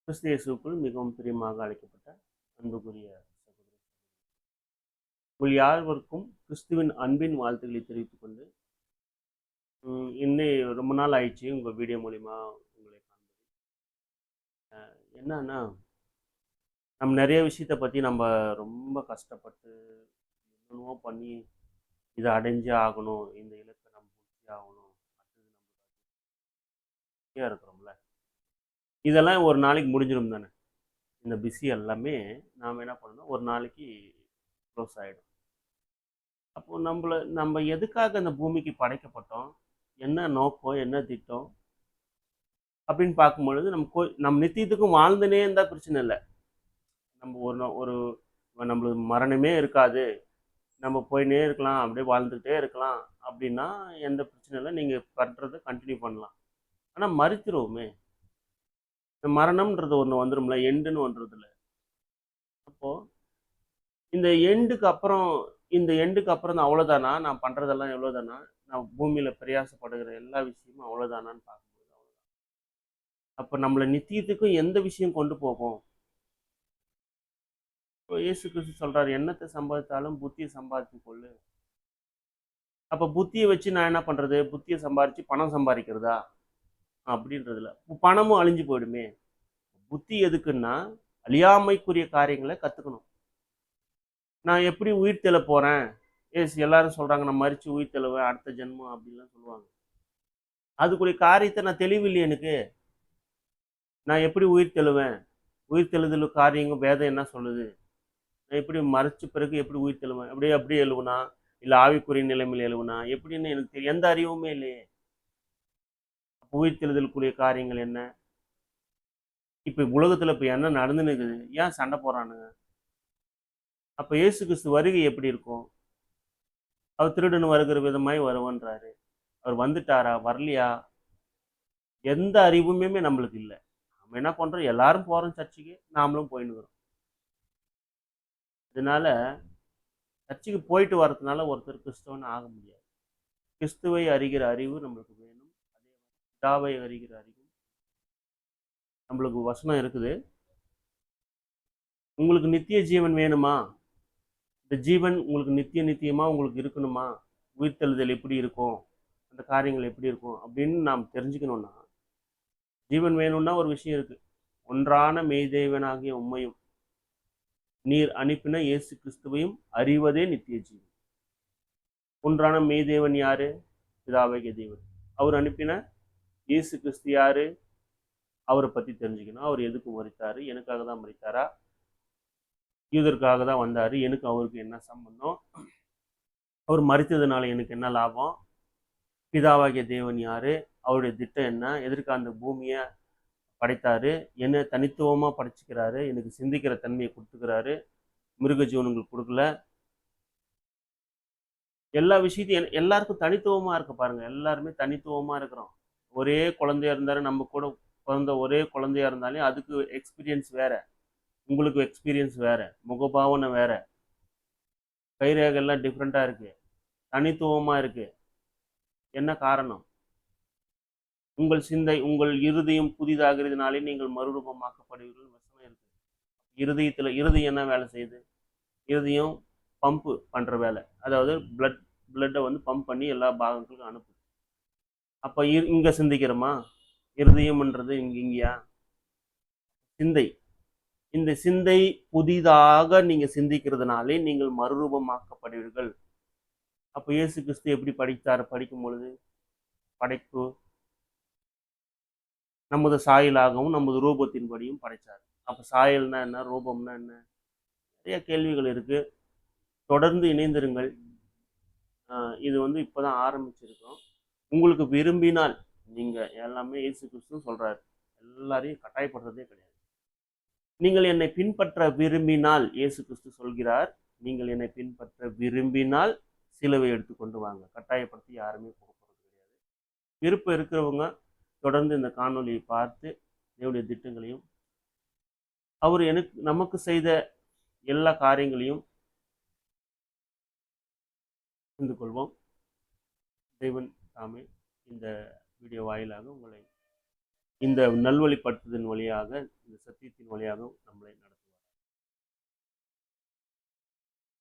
கிறிஸ்து இயேசுவுக்குள் மிகவும் பிரியமாக அழைக்கப்பட்ட அன்புக்குரிய சகோதரி, உங்கள் யாவருக்கும் கிறிஸ்துவின் அன்பின் வாழ்த்துக்களை தெரிவித்துக் கொண்டு இன்னும் ரொம்ப நாள் ஆயிடுச்சு உங்கள் வீடியோ மூலிமா உங்களை காண்பது. என்னன்னா, நம்ம நிறைய விஷயத்தை பற்றி நம்ம ரொம்ப கஷ்டப்பட்டு என்னென்னமோ பண்ணி இதை அடைஞ்சே ஆகணும், இந்த இலக்கை நம்ம முடிச்சே ஆகணும், அடுத்தது நம்ம இருக்கிறோம்ல, இதெல்லாம் ஒரு நாளைக்கு முடிஞ்சிடும் தானே. இந்த பிஸி எல்லாமே நாம் என்ன பண்ணணும், ஒரு நாளைக்கு க்ளோஸ் ஆகிடும். அப்போ நம்ம எதுக்காக இந்த பூமிக்கு படைக்கப்பட்டோம், என்ன நோக்கம், என்ன திட்டம் அப்படின்னு பார்க்கும்பொழுது நம்ம நித்தியத்துக்கும் வாழ்ந்துனே இருந்தால் பிரச்சனை இல்லை. நம்ம ஒரு நம்மளுக்கு மரணமே இருக்காது, நம்ம போயினே இருக்கலாம், அப்படியே வாழ்ந்துகிட்டே இருக்கலாம் அப்படின்னா எந்த பிரச்சனை இல்லை, நீங்கள் பண்ணுறதை கண்டினியூ பண்ணலாம். ஆனால் மறிச்சிருவோமே, இந்த மரணம்ன்றது ஒன்று வந்துடும்ல, எண்டுன்னு வந்துடுதுல. அப்போது இந்த எண்டுக்கு அப்புறம் தான் அவ்வளோதானா, நான் பண்ணுறதெல்லாம் எவ்வளோதானா, நான் பூமியில் பிரயாசப்படுகிற எல்லா விஷயமும் அவ்வளோதானான்னு பார்க்கும்போது அவ்வளோதான். அப்போ நம்மளை நித்தியத்துக்கும் எந்த விஷயம் கொண்டு போகும்? இப்போ இயேசு கிறிஸ்து சொல்கிறார், என்னத்தை சம்பாதித்தாலும் புத்தியை சம்பாதித்து கொள்ளு. அப்போ புத்தியை வச்சு நான் என்ன பண்ணுறது, புத்தியை சம்பாதிச்சு பணம் சம்பாதிக்கிறதா அப்படின்றதுல பணமும் அழிஞ்சு போயிடுமே. புத்தி எதுக்குன்னா அழியாமைக்குரிய காரியங்களை கற்றுக்கணும். நான் எப்படி உயிர் தெள போகிறேன், எல்லாரும் சொல்கிறாங்க நான் மறித்து உயிர் தெழுவேன் அடுத்த ஜென்மம் அப்படின்லாம் சொல்லுவாங்க. அதுக்குரிய காரியத்தை நான் தெளிவில்லை எனக்கு. நான் எப்படி உயிர் தெழுவேன், உயிர் தெழுதல் காரியங்கள் வேதம் என்ன சொல்லுது, நான் எப்படி மறைச்ச பிறகு எப்படி உயிர் தெழுவேன், அப்படியே எழுவுனா இல்லை ஆவிக்குரிய நிலைமையில் எழுவுனா எப்படின்னு எனக்கு தெரியும், எந்த அறிவுமே இல்லையே. உயிர் தெழுதலுக்குரிய காரியங்கள் என்ன? இப்போ உலகத்தில் இப்போ என்ன நடந்துன்னு இருக்குது, ஏன் சண்டை போடுறானுங்க? அப்போ இயேசு கிறிஸ்து வருகை எப்படி இருக்கும்? அவர் திருடன் வருகிற விதமாய் வருவன்றாரு. அவர் வந்துட்டாரா வரலையா எந்த அறிவுமே நம்மளுக்கு இல்லை. நம்ம என்ன பண்றோம், எல்லாரும் போறோம் சர்ச்சுக்கு, நாமளும் போயின்னு. இதனால சர்ச்சுக்கு போயிட்டு வர்றதுனால ஒருத்தர் கிறிஸ்தவன் ஆக முடியாது. கிறிஸ்துவை அறிகிற அறிவு நம்மளுக்கு வேணும். அதே பிதாவை அறிகிற அறிவு நம்மளுக்கு வசனம் இருக்குது. உங்களுக்கு நித்திய ஜீவன் வேணுமா, இந்த ஜீவன் உங்களுக்கு நித்தியமா உங்களுக்கு இருக்கணுமா, உயிர்த்தெழுதல் எப்படி இருக்கும், அந்த காரியங்கள் எப்படி இருக்கும் அப்படின்னு நாம் தெரிஞ்சுக்கணும்னா, ஜீவன் வேணும்னா ஒரு விஷயம் இருக்கு. ஒன்றான மெய்தேவனாகிய உம்மையும் நீர் அனுப்பின இயேசு கிறிஸ்துவையும் அறிவதே நித்திய ஜீவன். ஒன்றான மெய்தேவன் யாரு? பிதாவாகிய தேவன். அவர் அனுப்பின இயேசு கிறிஸ்து யாரு? அவரை பற்றி தெரிஞ்சுக்கணும். அவர் எதுக்கு மரித்தாரு, எனக்காக தான் மரித்தாரா, யூதருக்காக தான் வந்தார், எனக்கு அவருக்கு என்ன சம்பந்தம், அவர் மரித்ததுனால எனக்கு என்ன லாபம், பிதாவாகிய தேவன் யாரு, அவருடைய திட்டம் என்ன, எதற்கு அந்த பூமியை படைத்தாரு, என்ன தனித்துவமாக படைச்சிக்கிறாரு, எனக்கு சிந்திக்கிற தன்மையை கொடுத்துக்கிறாரு, மிருக ஜீவனங்கள் கொடுக்கல. எல்லா விஷயத்தையும் எல்லாருக்கும் தனித்துவமாக இருக்க பாருங்க. எல்லாருமே தனித்துவமாக இருக்கிறோம். ஒரே குழந்தையா இருந்தாலும் நம்ம கூட பிறந்த ஒரே குழந்தையா இருந்தாலும் அதுக்கு எக்ஸ்பீரியன்ஸ் வேற, உங்களுக்கு எக்ஸ்பீரியன்ஸ் வேற, முகபாவனை வேற, கைரேகெல்லாம் டிஃப்ரெண்ட்டாக இருக்கு, தனித்துவமாக இருக்கு. என்ன காரணம்? உங்கள் சிந்தை, உங்கள் இருதயம் புதிதாகிறதுனாலே நீங்கள் மறுரூபமாக்கப்படுவீர்கள் வசனம் இருக்கு. இருதயம் என்ன வேலை செய்யுது? இருதயம் பம்பு பண்ணுற வேலை, அதாவது பிளட்டை வந்து பம்ப் பண்ணி எல்லா பாகங்களுக்கும் அனுப்புது. அப்போ இங்கே சிந்திக்கிறோமா? இருதயம்ன்றது இங்கேயா? சிந்தை. இந்த சிந்தை புதிதாக நீங்க சிந்திக்கிறதுனாலே நீங்கள் மறுரூபமாக்கப்படுவீர்கள். அப்போ இயேசு கிறிஸ்து எப்படி படிக்கும் பொழுது படைப்பு நமது சாயலாகவும் நமது ரூபத்தின்படியும் படைத்தார். அப்போ சாயல்னா என்ன, ரூபம்னா என்ன, நிறைய கேள்விகள் இருக்கு. தொடர்ந்து இணைந்திருங்கள். இது வந்து இப்போதான் ஆரம்பிச்சிருக்கோம். உங்களுக்கு விரும்பினால் நீங்க எல்லாமே இயேசு கிறிஸ்து சொல்றாரு, எல்லாரையும் கட்டாயப்படுறதே கிடையாது. நீங்கள் என்னை பின்பற்ற விரும்பினால், இயேசு கிறிஸ்து சொல்கிறார், நீங்கள் என்னை பின்பற்ற விரும்பினால் சிலுவை எடுத்துக்கொண்டு வாங்க. கட்டாயப்படுத்தி யாருமே போகிறது கிடையாது. விருப்பம் இருக்கிறவங்க தொடர்ந்து இந்த காணொலியை பார்த்து தேவனுடைய திட்டங்களையும் அவர் நமக்கு செய்த எல்லா காரியங்களையும் புரிந்து கொள்வோம். தேவன் தாமே இந்த வீடியோ வாயிலாக உங்களை இந்த நல்வழிப்படுத்துதலின் வழியாக, இந்த சத்தியத்தின் வழியாக